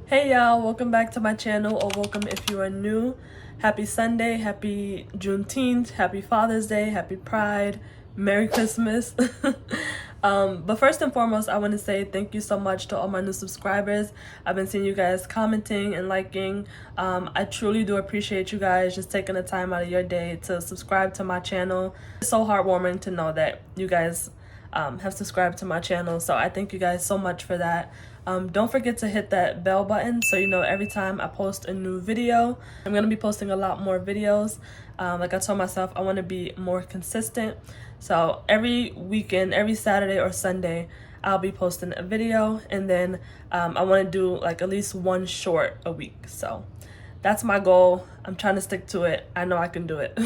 Hey y'all, welcome back to my channel, or welcome if you are new. Happy Sunday, happy Juneteenth, happy Father's Day, happy Pride, Merry Christmas. But first and foremost, I want to say thank you so much to all my new subscribers. I've been seeing you guys commenting and liking. I truly do appreciate you guys just taking the time out of your day to subscribe to my channel. It's so heartwarming to know that you guys have subscribed to my channel, so I thank you guys so much for that. Don't forget to hit that bell button so you know every time I post a new video. I'm gonna be posting a lot more videos. Like I told myself, I want to be more consistent, so every weekend, every Saturday or Sunday, I'll be posting a video, and then I want to do like at least one short a week. So that's my goal. I'm trying to stick to it. I know I can do it.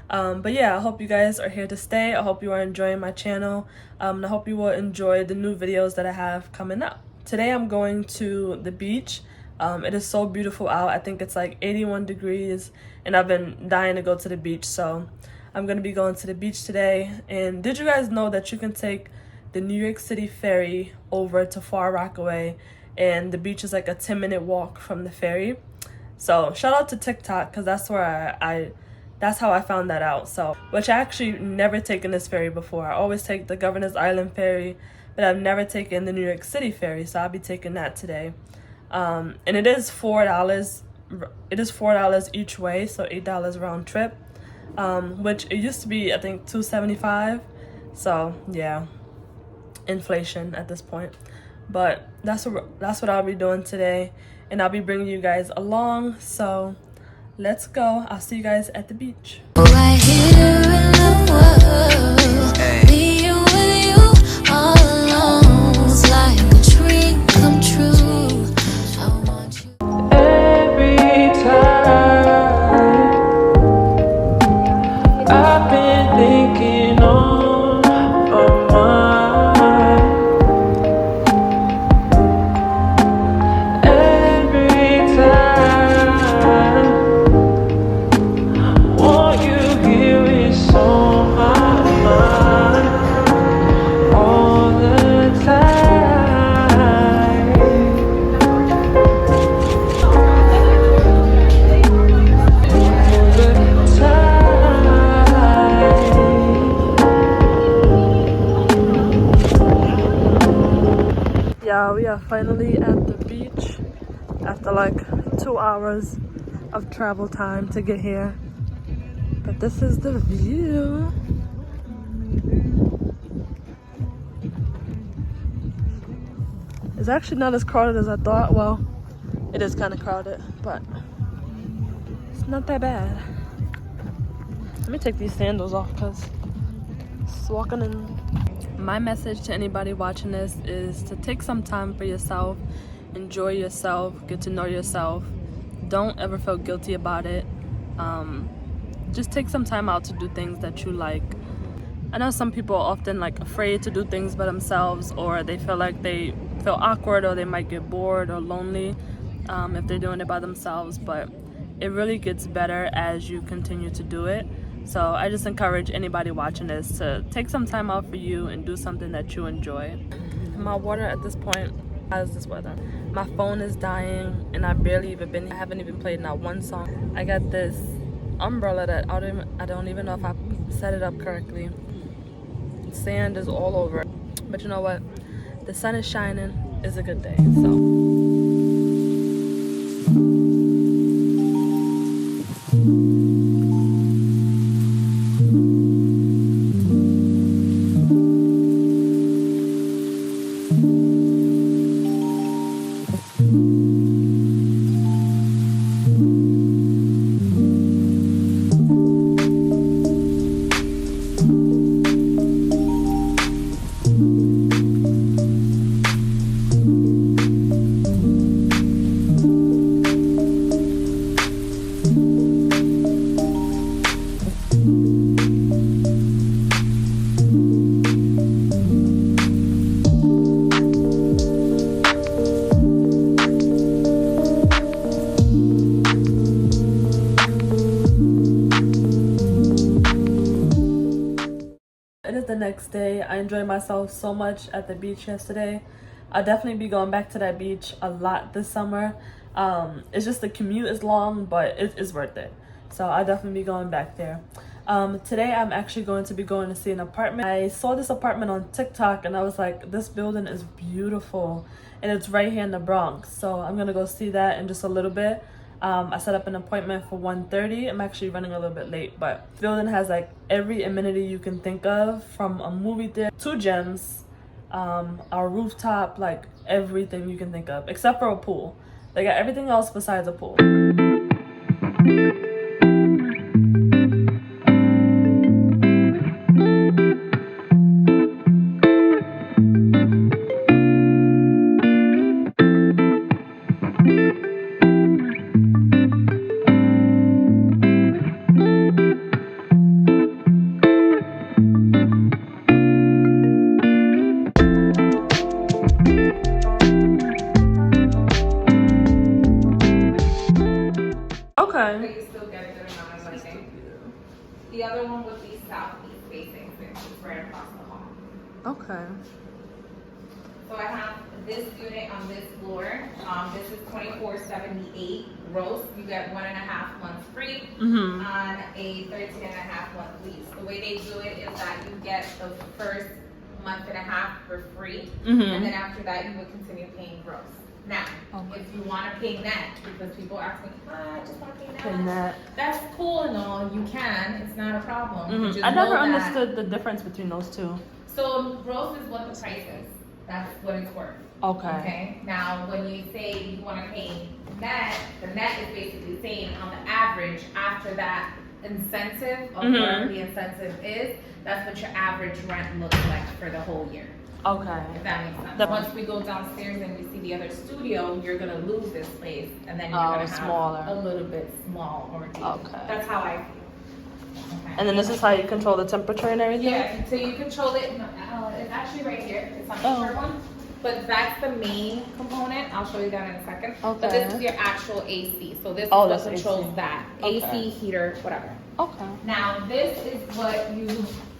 But yeah, I hope you guys are here to stay. I hope you are enjoying my channel. And I hope you will enjoy the new videos that I have coming up. Today I'm going to the beach. It is so beautiful out. I think it's like 81 degrees, and I've been dying to go to the beach. So I'm going to be going to the beach today. And did you guys know that you can take the New York City ferry over to Far Rockaway, and the beach is like a 10-minute walk from the ferry? So shout out to TikTok, because that's where that's how I found that out. So, which I actually never taken this ferry before. I always take the Governor's Island ferry, but I've never taken the New York City ferry, so I'll be taking that today. And it is $4. It is $4 each way, so $8 round trip. Which it used to be, I think, $2.75. So yeah, inflation at this point. But that's what I'll be doing today, and I'll be bringing you guys along. So let's go. I'll see you guys at the beach. Right here in the world, being with you all alone, it's like a dream come true. I want you. Every time I've been thinking on my mind. Every time what you hear is on my mind all the time. All the time. Yeah, we are finally at the beach after like 2 hours of travel time to get here. But this is the view. It's actually not as crowded as I thought. Well, it is kind of crowded, but it's not that bad. Let me take these sandals off because it's walking in. My message to anybody watching this is to take some time for yourself, enjoy yourself, get to know yourself. Don't ever feel guilty about it. Just take some time out to do things that you like. I know some people are often like afraid to do things by themselves, or they feel like they feel awkward, or they might get bored or lonely if they're doing it by themselves, but it really gets better as you continue to do it. So I just encourage anybody watching this to take some time out for you and do something that you enjoy. My water at this point, how's this weather? My phone is dying, and I haven't even played not one song. I got this umbrella that I don't even know if I set it up correctly. Sand is all over, but you know what? The sun is shining. It's a good day. So. It is the next day. I enjoyed myself so much at the beach yesterday. I'll definitely be going back to that beach a lot this summer. It's just the commute is long, but it is worth it. So I'll definitely be going back there. Today I'm actually going to be going to see an apartment. I saw this apartment on TikTok and I was like, this building is beautiful, and it's right here in the Bronx. So I'm gonna go see that in just a little bit. I set up an appointment for 1:30. I'm actually running a little bit late, but the building has like every amenity you can think of, from a movie theater, 2 gyms, our rooftop, like everything you can think of, except for a pool. They got everything else besides a pool. But you still get a good amount of lighting. The other one would be southeast facing, which is right across the hall. Okay. So I have this unit on this floor. This is $24.78 gross. You get 1.5 months free on a 13.5-month lease. The way they do it is that you get the first month and a half for free, and then after that you would continue paying gross. Now, if you want to pay net, because people ask me, I just want to pay net. That's cool and all, you can. It's not a problem. Just I never know that- understood the difference between those two. So gross is what the price is. That's what it's worth. Okay. Now, when you say you want to pay net, the net is basically saying on the average after that incentive of whatever the incentive is, that's what your average rent looks like for the whole year. Okay. If that makes sense. Once we go downstairs and we see the other studio, you're gonna lose this place, and then you're gonna have smaller. a little bit small or deep. Okay. That's how I feel. Okay. And then this is how you control the temperature and everything? Yeah, so you control it. It's actually right here. It's on the short one. But that's the main component. I'll show you that in a second. Okay. But this is your actual AC. So this is what controls AC. that. Okay. AC, heater, whatever. Okay. Now this is what you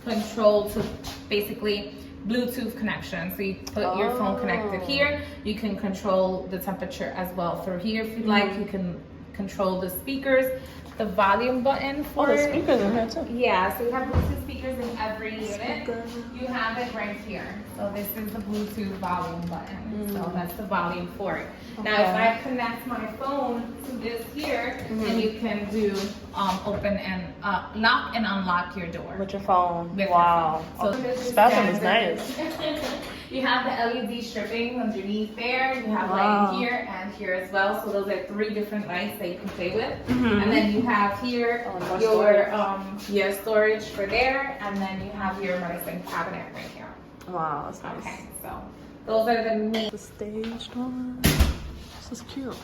control to basically Bluetooth connection. So you put your phone connected here. You can control the temperature as well through here if you'd like. You can control the speakers, the volume button for the speakers in here too. Yeah, so you have Bluetooth speakers in every unit. You have it right here. So this is the Bluetooth volume button. So that's the volume for it. Now if I connect my phone to this here, then you can do open and lock and unlock your door. With your phone. With Wow. your phone. So This bathroom is nice. You have the LED stripping underneath there. You have light here and here as well. So those are 3 different lights that you can play with. And then you have here your storage for there, and then you have your medicine cabinet right here. Wow, that's nice. Okay, so those are the main. The stage door. This is cute.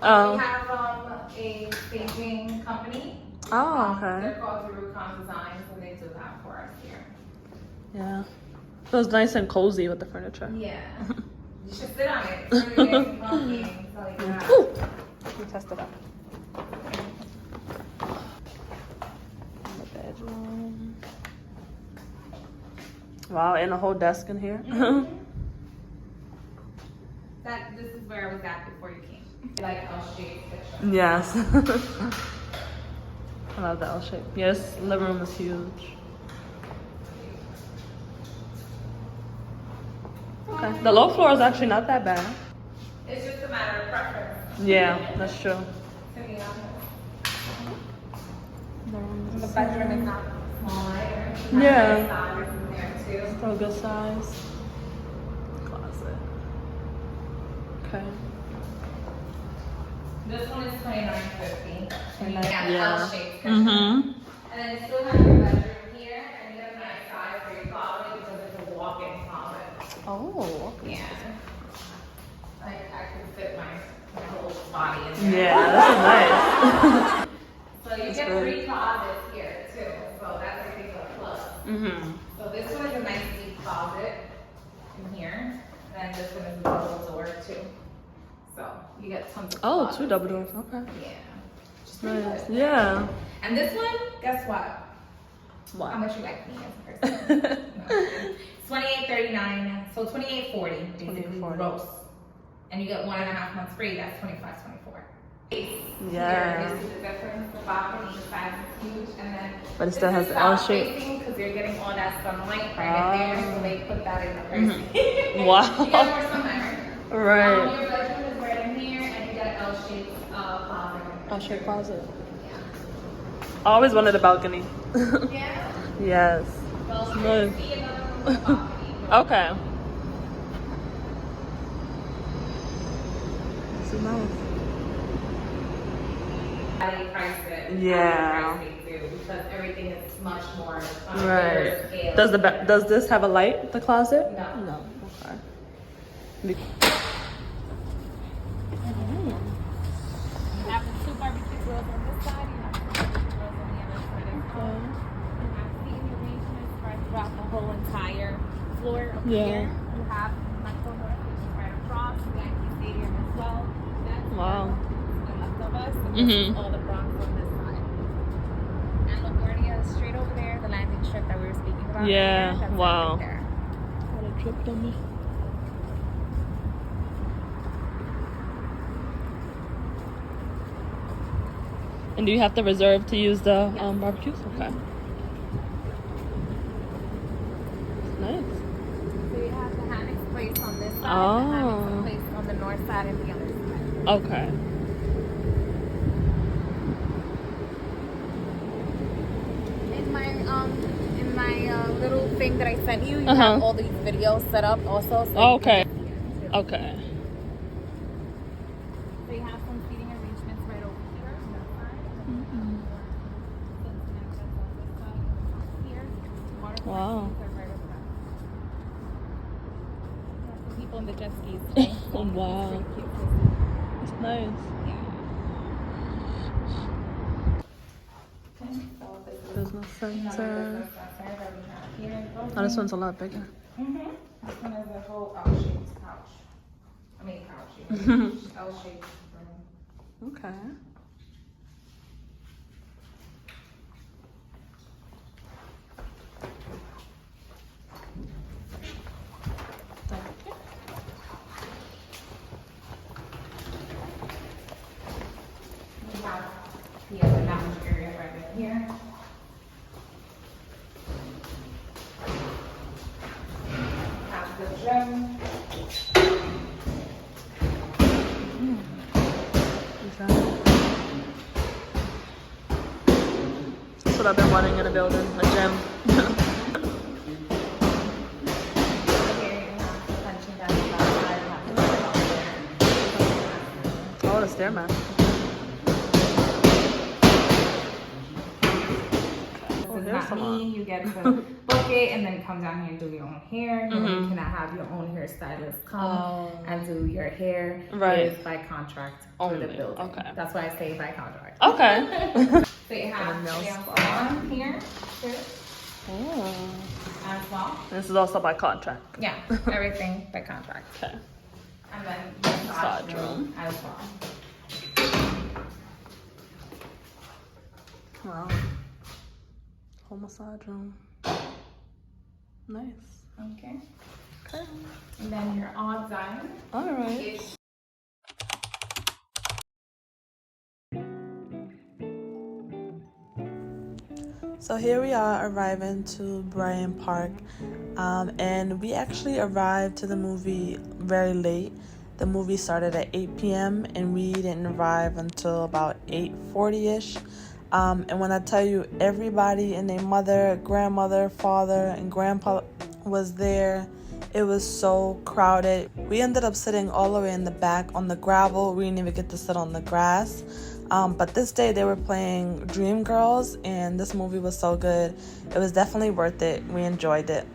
We have a staging company. Oh, okay. They're called Rubicon Designs, and they do that for us here. Yeah. Feels nice and cozy with the furniture. Yeah. You should sit on it. It's really nice and comfy. So you have. Ooh. Let me test it out. In the bedroom. Wow, and a whole desk in here. This is where I was at before you came. Like L-shaped picture. Yes. I love the L shape. Yes, living room is huge. Okay. The low floor is actually not that bad. It's just a matter of preference. Yeah, that's true. To be honest. The bedroom is not small either. Yeah. Size in there too. Still a good size. Closet. Okay. This one is $29.50. And you Yeah. have L-shaped picture. Mm-hmm. And then you still have your bedroom here, and you have a nice size for your closet because it's a walk-in closet. Oh, okay. Yeah. Like I can fit my whole body in there. Yeah, that's nice. So you get good. 3 closets here too. So that's I think a plus. Mm-hmm. So this one is a nice deep closet in here. And this one is a double door too. So you get tons of Oh, closet 2 double space. doors. Okay. Yeah. Just pretty Nice. good. Yeah. And this one, guess what? Wow. How much you like me as a person? No. $28.39. So $28.40 basically gross. And you get 1.5 months free. That's $25.24. Yeah. Here, this is the difference. The balcony, the size is huge, and then But it still has the L shape. Because you're getting all that sunlight right there, so they put that in the person. Wow. You get more sunlight right there. Right. Your bedroom is right in here, and you get an L-shaped closet. L-shaped closet. Yeah. I always wanted a balcony. Yeah. Yes. Well, Nice. see another room with a balcony. Okay. This is nice. I priced it. Yeah. I priced it too, because everything is much more on a Right. bigger scale. Does this have a light? The closet? No. No. Okay. You have the 2 barbecue grills on this side, you have 2 barbecue grills on the other side as well. You have seating arrangements right throughout the whole entire floor up here. You have leftover right across, Yankee Stadium as well. That's Wow. the left of us, and this is all the Bronx on this side. And LaGuardia is straight over there, the landing strip that we were speaking about. Yeah, earlier, that's wow. right there. What a trip to me. And do you have to reserve to use the barbecues? Okay. Nice. So you have the hammocks placed on this side, the Oh. hammocks are placed on the north side and the other side. Okay. In my little thing that I sent you, you have all these videos set up also. So Okay. Okay. So you have some seating arrangements right over here on that side. Here. Wow. Are right over there. Some people in the jet skis today. Oh, wow. It's pretty cute. It's nice. Yeah. Okay, so this is Business center. Oh, Oh, this one's a lot bigger. This one has a whole L-shaped couch. I mean couch, L-shaped room. Okay. We have the other lounge area right in here. Have the gym. That's what I've been wanting in a building, a gym. Here you have the punching bag on that side, you have the step up there. Oh, the stairmat. This is there's not a lot. me. You get to book it and then come down here and do your own hair. You know, you cannot have your own hairstylist come and do your hair. Right. It is by contract for the Only. building. Okay. That's why I say by contract. Okay. So you have And a nail nail spa. salon here too, Oh. as well. This is also by contract. Yeah, everything by contract. Okay. And then massage Massage room room. as well. Wow. Whole massage room. Nice. Okay. Okay. And then your odds on All right. is So here we are arriving to Bryant Park, and we actually arrived to the movie very late. The movie started at 8 p.m. and we didn't arrive until about 8:40ish. And when I tell you everybody and their mother, grandmother, father, and grandpa was there, it was so crowded. We ended up sitting all the way in the back on the gravel. We didn't even get to sit on the grass. But this day they were playing Dreamgirls, and this movie was so good. It was definitely worth it. We enjoyed it.